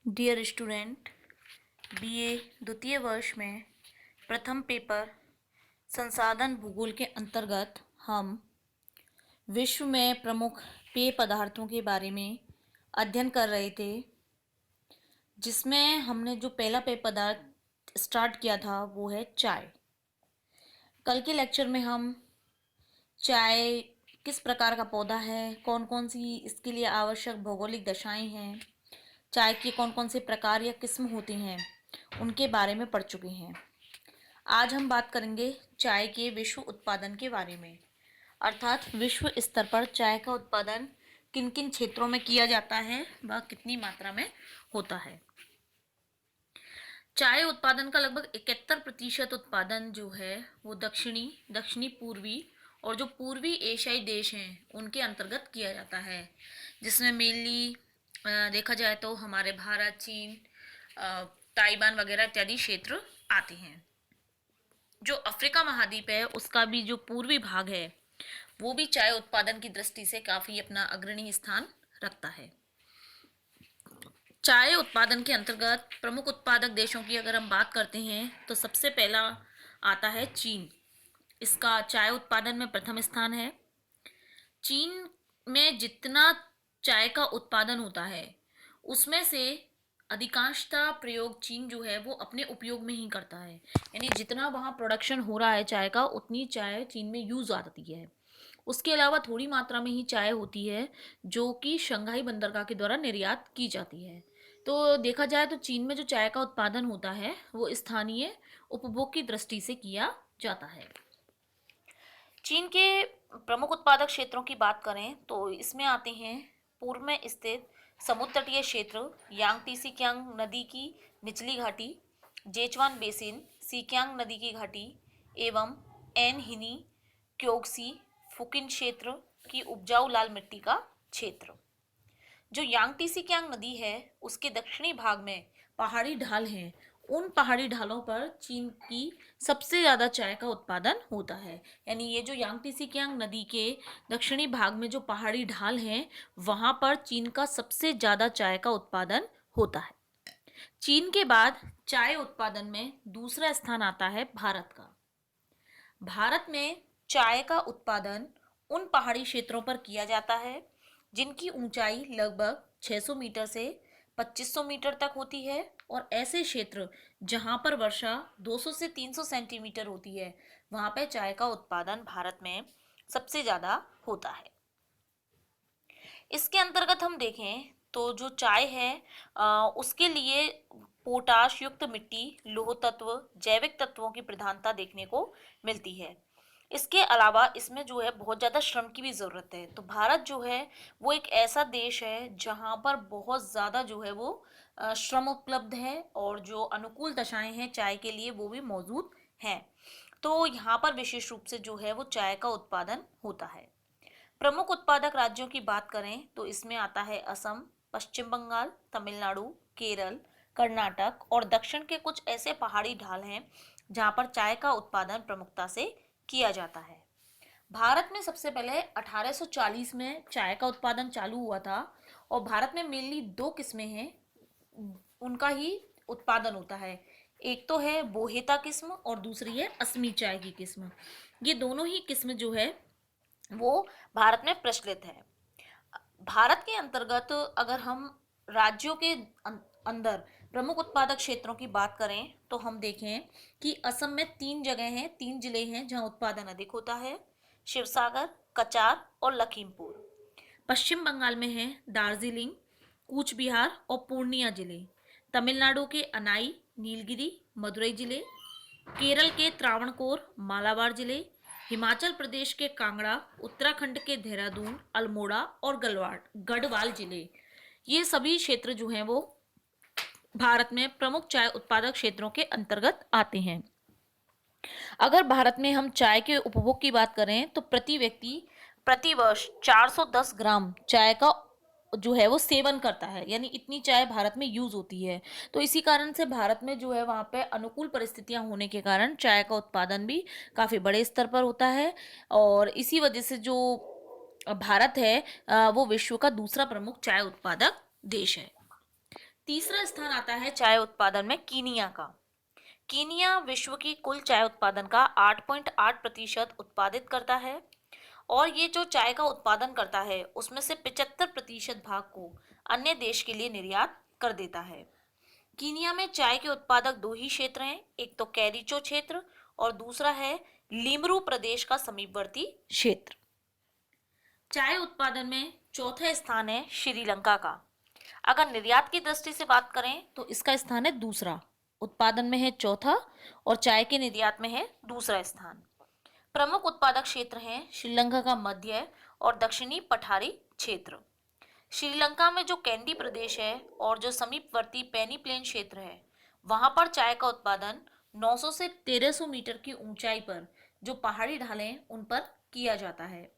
Dear student, BA द्वितीय वर्ष में प्रथम पेपर संसाधन भूगोल के अंतर्गत हम विश्व में प्रमुख पेय पदार्थों के बारे में अध्ययन कर रहे थे, जिसमें हमने जो पहला पेय पदार्थ स्टार्ट किया था वो है चाय। कल के लेक्चर में हम चाय किस प्रकार का पौधा है, कौन कौन सी इसके लिए आवश्यक भौगोलिक दशाएं हैं, चाय के कौन कौन से प्रकार या किस्म होते हैं, उनके बारे में पढ़ चुके हैं। आज हम बात करेंगे चाय के विश्व उत्पादन के बारे में, अर्थात विश्व स्तर पर चाय का उत्पादन किन किन क्षेत्रों में किया जाता है, वह कितनी मात्रा में होता है। चाय उत्पादन का लगभग 71% उत्पादन जो है वो दक्षिणी पूर्वी और जो पूर्वी एशियाई देश हैं उनके अंतर्गत किया जाता है, जिसमें मेनली देखा जाए तो हमारे भारत, चीन, ताइवान वगैरह इत्यादि क्षेत्र आते हैं। जो अफ्रीका महाद्वीप है उसका भी जो पूर्वी भाग है वो भी चाय उत्पादन की दृष्टि से काफी अपना अग्रणी स्थान रखता है। चाय उत्पादन के अंतर्गत प्रमुख उत्पादक देशों की अगर हम बात करते हैं तो सबसे पहला आता है चीन। इसका चाय उत्पादन में प्रथम स्थान है। चीन में जितना चाय का उत्पादन होता है उसमें से अधिकांशतः प्रयोग चीन जो है वो अपने उपयोग में ही करता है, यानी जितना वहाँ प्रोडक्शन हो रहा है चाय का उतनी चाय चीन में यूज आती है। उसके अलावा थोड़ी मात्रा में ही चाय होती है जो कि शंघाई बंदरगाह के द्वारा निर्यात की जाती है। तो देखा जाए तो चीन में जो चाय का उत्पादन होता है वो स्थानीय उपभोग की दृष्टि से किया जाता है। चीन के प्रमुख उत्पादक क्षेत्रों की बात करें तो इसमें आते हैं पूर्व में स्थित समुद्र तटीय क्षेत्र, यांगटी सीकियांग नदी की निचली घाटी, जेचवान बेसिन, सीकियांग नदी की घाटी एवं एन हिनी, क्योगसी, फुकिन क्षेत्र की उपजाऊ लाल मिट्टी का क्षेत्र। जो यांगटी सीकियांग नदी है उसके दक्षिणी भाग में पहाड़ी ढाल हैं। उन पहाड़ी ढालों पर चीन की सबसे ज़्यादा चाय का उत्पादन होता है, यानी ये जो यांगटी सीकियांग नदी के दक्षिणी भाग में जो पहाड़ी ढाल हैं वहाँ पर चीन का सबसे ज़्यादा चाय का उत्पादन होता है। चीन के बाद चाय उत्पादन में दूसरा स्थान आता है भारत का। भारत में चाय का उत्पादन उन पहाड़ी क्षेत्रों पर किया जाता है जिनकी ऊंचाई लगभग 600 मीटर से 2500 मीटर तक होती है, और ऐसे क्षेत्र जहां पर वर्षा 200 से 300 सेंटीमीटर होती है वहां पर चाय का उत्पादन भारत में सबसे ज़्यादा होता है। इसके अंतर्गत हम देखें तो जो चाय है उसके लिए पोटाश युक्त मिट्टी, लौह तत्व, जैविक तत्वों की प्रधानता देखने को मिलती है। इसके अलावा इसमें जो है बहुत ज़्यादा श्रम की भी ज़रूरत है। तो भारत जो है वो एक ऐसा देश है जहाँ पर बहुत ज़्यादा जो है वो श्रम उपलब्ध है और जो अनुकूल दशाएं हैं चाय के लिए वो भी मौजूद हैं। तो यहाँ पर विशेष रूप से जो है वो चाय का उत्पादन होता है। प्रमुख उत्पादक राज्यों की बात करें तो इसमें आता है असम, पश्चिम बंगाल, तमिलनाडु, केरल, कर्नाटक और दक्षिण के कुछ ऐसे पहाड़ी ढाल हैं जहां पर चाय का उत्पादन प्रमुखता से किया जाता है। भारत में सबसे पहले 1840 में चाय का उत्पादन चालू हुआ था और भारत में मेनली दो किस्में हैं, उनका ही उत्पादन होता है। एक तो है बोहेता किस्म और दूसरी है असमी चाय की किस्म। ये दोनों ही किस्म जो है वो भारत में प्रचलित है। भारत के अंतर्गत अगर हम राज्यों के अंदर प्रमुख उत्पादक क्षेत्रों की बात करें तो हम देखें कि असम में 3 जगह हैं, 3 जिले हैं जहां उत्पादन अधिक होता है, शिवसागर, कचार और लखीमपुर। पश्चिम बंगाल में है दार्जिलिंग, कूच बिहार और पूर्णिया जिले। तमिलनाडु के अनाई, नीलगिरी, मदुरई जिले। केरल के त्रावणकोर, मालाबार जिले। हिमाचल प्रदेश के कांगड़ा, उत्तराखंड के देहरादून, अल्मोड़ा और गढ़वाल जिले। ये सभी क्षेत्र जो हैं वो भारत में प्रमुख चाय उत्पादक क्षेत्रों के अंतर्गत आते हैं। अगर भारत में हम चाय के उपभोग की बात करें तो प्रति व्यक्ति प्रति वर्ष 410 ग्राम चाय का जो है वो सेवन करता है, यानी इतनी चाय भारत में यूज होती है। तो इसी कारण से भारत में जो है वहाँ पे अनुकूल परिस्थितियां होने के कारण चाय का उत्पादन भी काफी बड़े स्तर पर होता है, और इसी वजह से जो भारत है वो विश्व का दूसरा प्रमुख चाय उत्पादक देश है। तीसरा स्थान आता है चाय उत्पादन में कीनिया का। कीनिया विश्व की कुल चाय उत्पादन का 8.8% उत्पादित करता है और ये जो चाय का उत्पादन करता है उसमें से 75% भाग को अन्य देश के लिए निर्यात कर देता है। कीनिया में चाय के उत्पादक दो ही क्षेत्र हैं, एक तो कैरिचो क्षेत्र और दूसरा है लिमरू प्रदेश का समीपवर्ती क्षेत्र। चाय उत्पादन में चौथा स्थान है श्रीलंका का। अगर निर्यात की दृष्टि से बात करें तो इसका स्थान है दूसरा, उत्पादन में है चौथा और चाय के निर्यात में है दूसरा स्थान। प्रमुख उत्पादक क्षेत्र हैं श्रीलंका का मध्य और दक्षिणी पठारी क्षेत्र। श्रीलंका में जो कैंडी प्रदेश है और जो समीपवर्ती पेनी प्लेन क्षेत्र है वहां पर चाय का उत्पादन 900 से 1300 मीटर की ऊंचाई पर जो पहाड़ी ढालें हैं उन पर किया जाता है।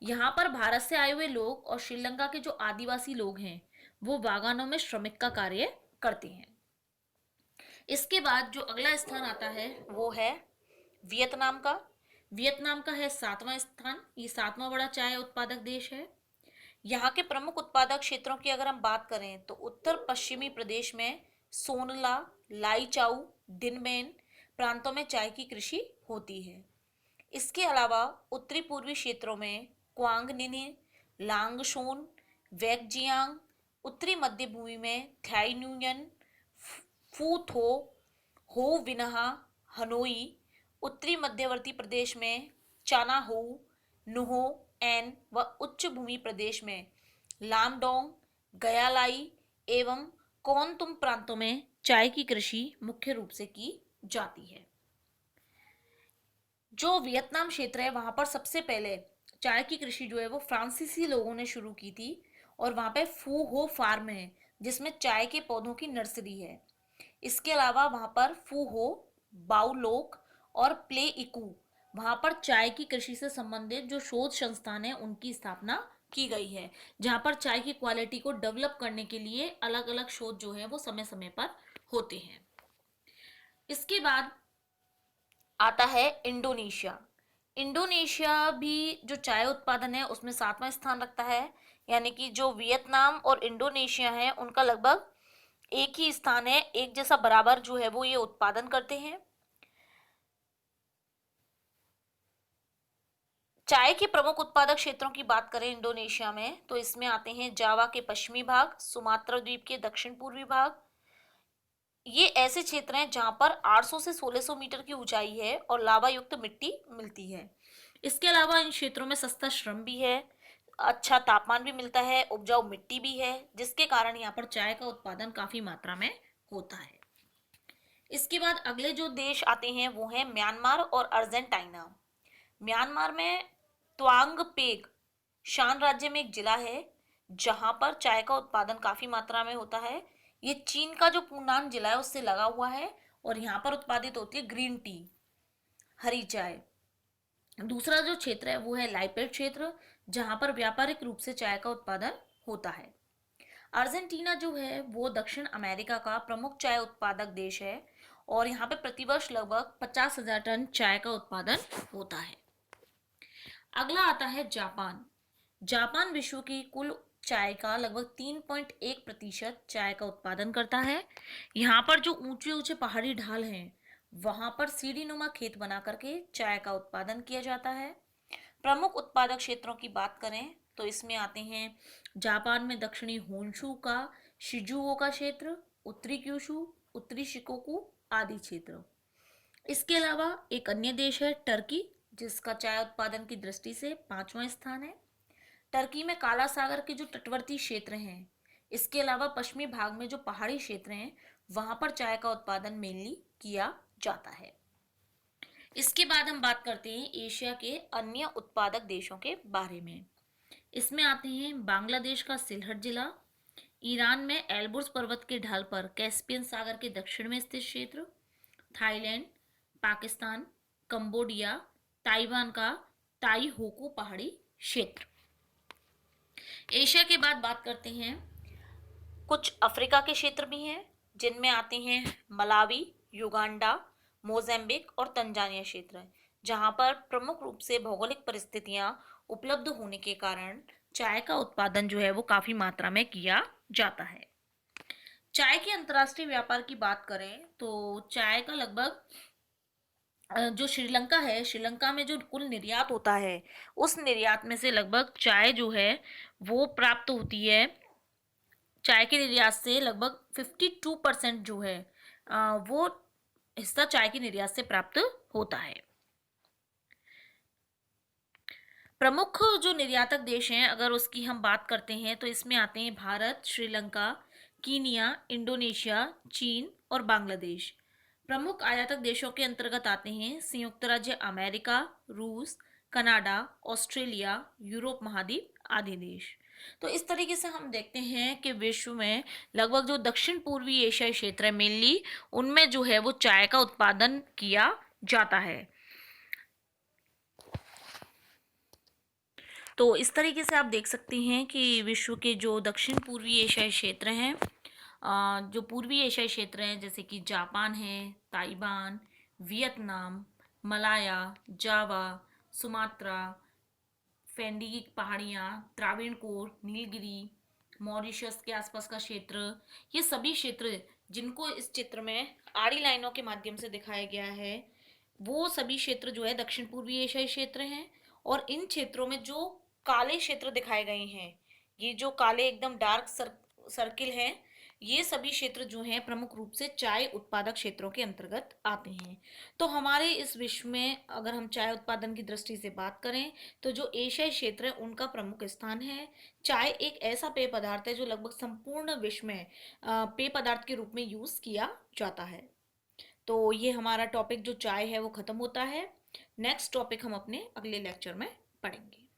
यहाँ पर भारत से आए हुए लोग और श्रीलंका के जो आदिवासी लोग हैं वो बागानों में श्रमिक का कार्य करते हैं। इसके बाद जो अगला स्थान आता है वो है वियतनाम का। वियतनाम का है 7वां स्थान, ये 7वां बड़ा चाय उत्पादक देश है। यहाँ के प्रमुख उत्पादक क्षेत्रों की अगर हम बात करें तो उत्तर पश्चिमी प्रदेश में सोनला, लाईचाऊ, डिनमेन प्रांतों में चाय की कृषि होती है। इसके अलावा उत्तरी पूर्वी क्षेत्रों में क्वांग निनी, लांगशोन, वेकजियांग, उत्तरी मध्य भूमि में थाई न्यूयन, फू थो, हो विनहा, हनोई, उत्तरी मध्यवर्ती प्रदेश में चानाहो, नुहो एन व उच्च भूमि प्रदेश में लामडोंग, गयालाई एवं कोनतुम प्रांतों में चाय की कृषि मुख्य रूप से की जाती है। जो वियतनाम क्षेत्र है वहां पर सबसे पहले चाय की कृषि जो है वो फ्रांसीसी लोगों ने शुरू की थी और वहां पे फू हो फार्म है जिसमें चाय के पौधों की नर्सरी है। इसके अलावा वहां पर फू हो, बाउलोक और प्ले इकू वहां पर चाय की कृषि से संबंधित जो शोध संस्थान है उनकी स्थापना की गई है, जहां पर चाय की क्वालिटी को डेवलप करने के लिए अलग अलग शोध जो है वो समय समय पर होते हैं। इसके बाद आता है इंडोनेशिया। इंडोनेशिया भी जो चाय उत्पादन है उसमें 7वां स्थान रखता है, यानी कि जो वियतनाम और इंडोनेशिया है उनका लगभग एक ही स्थान है, एक जैसा बराबर जो है वो ये उत्पादन करते हैं। चाय के प्रमुख उत्पादक क्षेत्रों की बात करें इंडोनेशिया में तो इसमें आते हैं जावा के पश्चिमी भाग, सुमात्रा द्वीप के दक्षिण पूर्वी भाग। ये ऐसे क्षेत्र हैं जहां पर 800 से 1600 मीटर की ऊंचाई है और लावा युक्त मिट्टी मिलती है। इसके अलावा इन क्षेत्रों में सस्ता श्रम भी है, अच्छा तापमान भी मिलता है, उपजाऊ मिट्टी भी है, जिसके कारण यहाँ पर चाय का उत्पादन काफी मात्रा में होता है। इसके बाद अगले जो देश आते हैं वो हैं म्यांमार और अर्जेंटीना। म्यांमार में त्वांग पेग शान राज्य में एक जिला है जहां पर चाय का उत्पादन काफी मात्रा में होता है। ये चीन का जो पूनान जिला है उससे लगा हुआ है और यहाँ पर उत्पादित होती है ग्रीन टी, हरी चाय। दूसरा जो क्षेत्र है वो है लाइपेट क्षेत्र जहां पर व्यापारिक रूप से चाय का उत्पादन होता है। अर्जेंटीना जो है वो दक्षिण अमेरिका का प्रमुख चाय उत्पादक देश है और यहाँ पे प्रतिवर्ष लगभग 50,000 टन चाय का उत्पादन होता है। अगला आता है जापान। जापान विश्व की कुल चाय का लगभग 3.1% चाय का उत्पादन करता है। यहाँ पर जो ऊंचे ऊंचे पहाड़ी ढाल हैं वहां पर सीढ़ी नुमा खेत बना करके चाय का उत्पादन किया जाता है। प्रमुख उत्पादक क्षेत्रों की बात करें तो इसमें आते हैं जापान में दक्षिणी होन्शु का शिजुओका क्षेत्र, उत्तरी क्यूशु, उत्तरी शिकोकू आदि क्षेत्र। इसके अलावा एक अन्य देश है टर्की जिसका चाय उत्पादन की दृष्टि से 5वां स्थान है। टर्की में काला सागर के जो तटवर्ती क्षेत्र हैं, इसके अलावा पश्चिमी भाग में जो पहाड़ी क्षेत्र हैं वहां पर चाय का उत्पादन मेनली किया जाता है। इसके बाद हम बात करते हैं एशिया के अन्य उत्पादक देशों के बारे में। इसमें आते हैं बांग्लादेश का सिलहट जिला, ईरान में एल्बुर्ज पर्वत के ढाल पर कैस्पियन सागर के दक्षिण में स्थित क्षेत्र, थाईलैंड, पाकिस्तान, कंबोडिया, ताइवान का ताई होको पहाड़ी क्षेत्र। एशिया के बाद बात करते हैं कुछ अफ्रीका के क्षेत्र भी हैं जिनमें आते हैं मलावी, युगांडा, मोज़ेम्बिक और तंजानिया क्षेत्र, जहां पर प्रमुख रूप से भौगोलिक परिस्थितियां उपलब्ध होने के कारण चाय का उत्पादन जो है वो काफी मात्रा में किया जाता है। चाय के अंतर्राष्ट्रीय व्यापार की बात करें तो चाय का लगभग जो श्रीलंका है, श्रीलंका में जो कुल निर्यात होता है, उस निर्यात में से लगभग चाय जो है वो प्राप्त होती है। चाय के निर्यात से लगभग 52% जो है वो हिस्सा चाय के निर्यात से प्राप्त होता है। प्रमुख जो निर्यातक देश हैं अगर उसकी हम बात करते हैं तो इसमें आते हैं भारत, श्रीलंका, कीनिया, इंडोनेशिया, चीन और बांग्लादेश। प्रमुख आयातक देशों के अंतर्गत आते हैं संयुक्त राज्य अमेरिका, रूस, कनाडा, ऑस्ट्रेलिया, यूरोप महाद्वीप आदि देश। तो इस तरीके से हम देखते हैं कि विश्व में लगभग जो दक्षिण पूर्वी एशियाई क्षेत्र है मेनली, उनमें जो है वो चाय का उत्पादन किया जाता है। तो इस तरीके से आप देख सकते हैं कि विश्व के जो दक्षिण पूर्वी एशियाई क्षेत्र हैं, जो पूर्वी एशियाई क्षेत्र हैं जैसे कि जापान है, ताइवान, वियतनाम, मलाया, जावा, सुमात्रा, फेंडी की पहाड़ियाँ, त्रावणकोर, नीलगिरी, मॉरिशस के आसपास का क्षेत्र, ये सभी क्षेत्र जिनको इस चित्र में आड़ी लाइनों के माध्यम से दिखाया गया है, वो सभी क्षेत्र जो है दक्षिण पूर्वी एशियाई क्षेत्र हैं। और इन क्षेत्रों में जो काले क्षेत्र दिखाए गए हैं, ये जो काले एकदम डार्क सर्किल हैं, ये सभी क्षेत्र जो हैं प्रमुख रूप से चाय उत्पादक क्षेत्रों के अंतर्गत आते हैं। तो हमारे इस विश्व में अगर हम चाय उत्पादन की दृष्टि से बात करें तो जो एशियाई क्षेत्र है उनका प्रमुख स्थान है। चाय एक ऐसा पेय पदार्थ है जो लगभग संपूर्ण विश्व में पेय पदार्थ के रूप में यूज किया जाता है। तो ये हमारा टॉपिक जो चाय है वो खत्म होता है। नेक्स्ट टॉपिक हम अपने अगले लेक्चर में पढ़ेंगे।